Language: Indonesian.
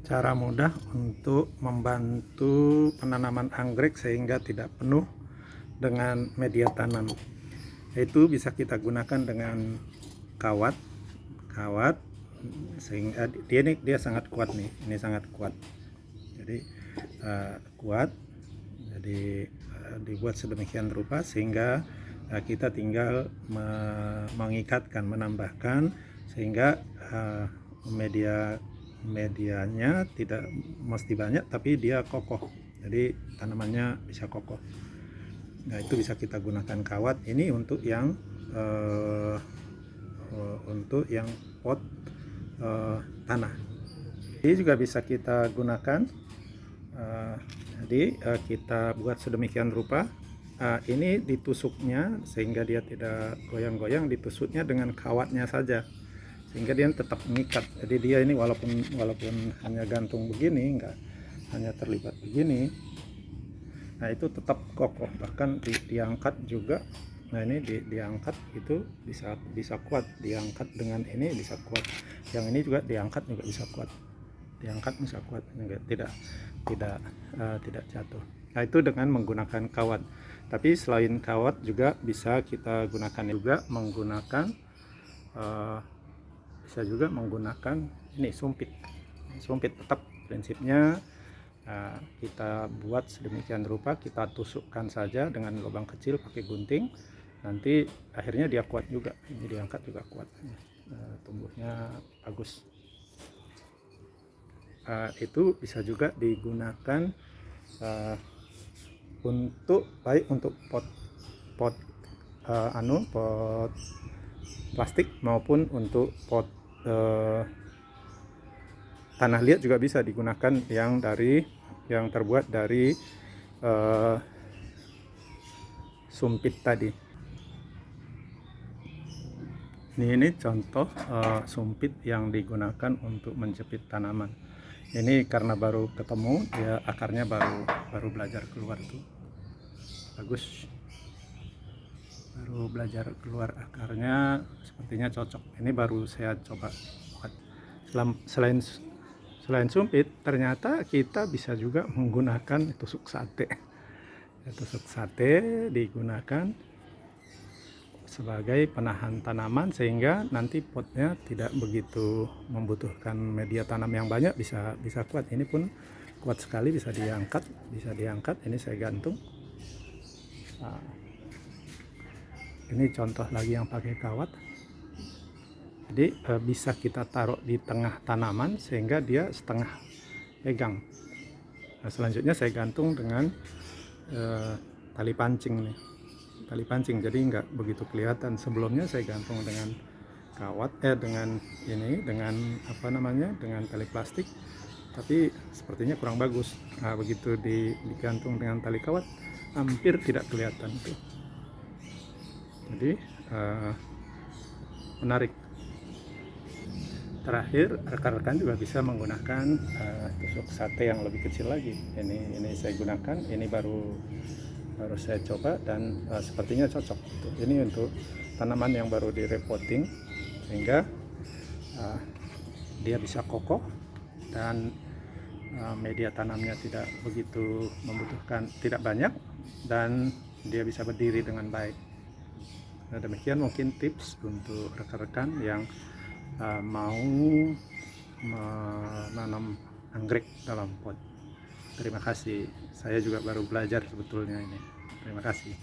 Cara mudah untuk membantu penanaman anggrek sehingga tidak penuh dengan media tanam, itu bisa kita gunakan dengan kawat sehingga dia sangat kuat nih, ini sangat kuat. Jadi kuat, jadi dibuat sedemikian rupa sehingga kita tinggal mengikatkan, menambahkan sehingga medianya tidak mesti banyak tapi dia kokoh, jadi tanamannya bisa kokoh. Nah, itu bisa kita gunakan kawat ini untuk yang pot tanah. Ini juga bisa kita gunakan, jadi kita buat sedemikian rupa. Ini ditusuknya sehingga dia tidak goyang-goyang, ditusuknya dengan kawatnya saja sehingga dia tetap mengikat. Jadi dia ini walaupun hanya gantung begini, enggak hanya terlibat begini, nah itu tetap kokoh, bahkan diangkat juga. Nah ini diangkat itu bisa kuat, diangkat dengan ini bisa kuat, yang ini juga diangkat juga bisa kuat, diangkat bisa kuat, tidak jatuh. Nah itu dengan menggunakan kawat. Tapi selain kawat juga bisa kita gunakan bisa juga menggunakan ini sumpit tetap prinsipnya. Kita buat sedemikian rupa, kita tusukkan saja dengan lubang kecil pakai gunting, nanti akhirnya dia kuat juga, ini diangkat juga kuat, tumbuhnya bagus. Itu bisa juga digunakan baik untuk pot plastik maupun untuk pot tanah liat juga bisa digunakan, yang terbuat dari sumpit tadi. Ini contoh sumpit yang digunakan untuk menjepit tanaman. Ini karena baru ketemu, dia akarnya baru belajar keluar tuh, bagus, baru belajar keluar akarnya, sepertinya cocok. Ini baru saya coba buat. Selain sumpit, ternyata kita bisa juga menggunakan tusuk sate. Tusuk sate digunakan sebagai penahan tanaman sehingga nanti potnya tidak begitu membutuhkan media tanam yang banyak, bisa kuat. Ini pun kuat sekali, bisa diangkat. Ini saya gantung. Ini contoh lagi yang pakai kawat. Jadi bisa kita taruh di tengah tanaman sehingga dia setengah pegang. Nah, selanjutnya saya gantung dengan tali pancing nih, tali pancing, jadi nggak begitu kelihatan. Sebelumnya saya gantung dengan kawat, dengan tali plastik, tapi sepertinya kurang bagus. Nah, begitu digantung dengan tali kawat hampir tidak kelihatan tuh. Jadi menarik. Terakhir, rekan-rekan juga bisa menggunakan tusuk sate yang lebih kecil lagi. Ini saya gunakan, ini baru saya coba dan sepertinya cocok. Ini untuk tanaman yang baru direpotting sehingga dia bisa kokoh dan media tanamnya tidak begitu membutuhkan, tidak banyak, dan dia bisa berdiri dengan baik. Nah, demikian mungkin tips untuk rekan-rekan yang mau menanam anggrek dalam pot. Terima kasih, saya juga baru belajar sebetulnya ini. Terima kasih.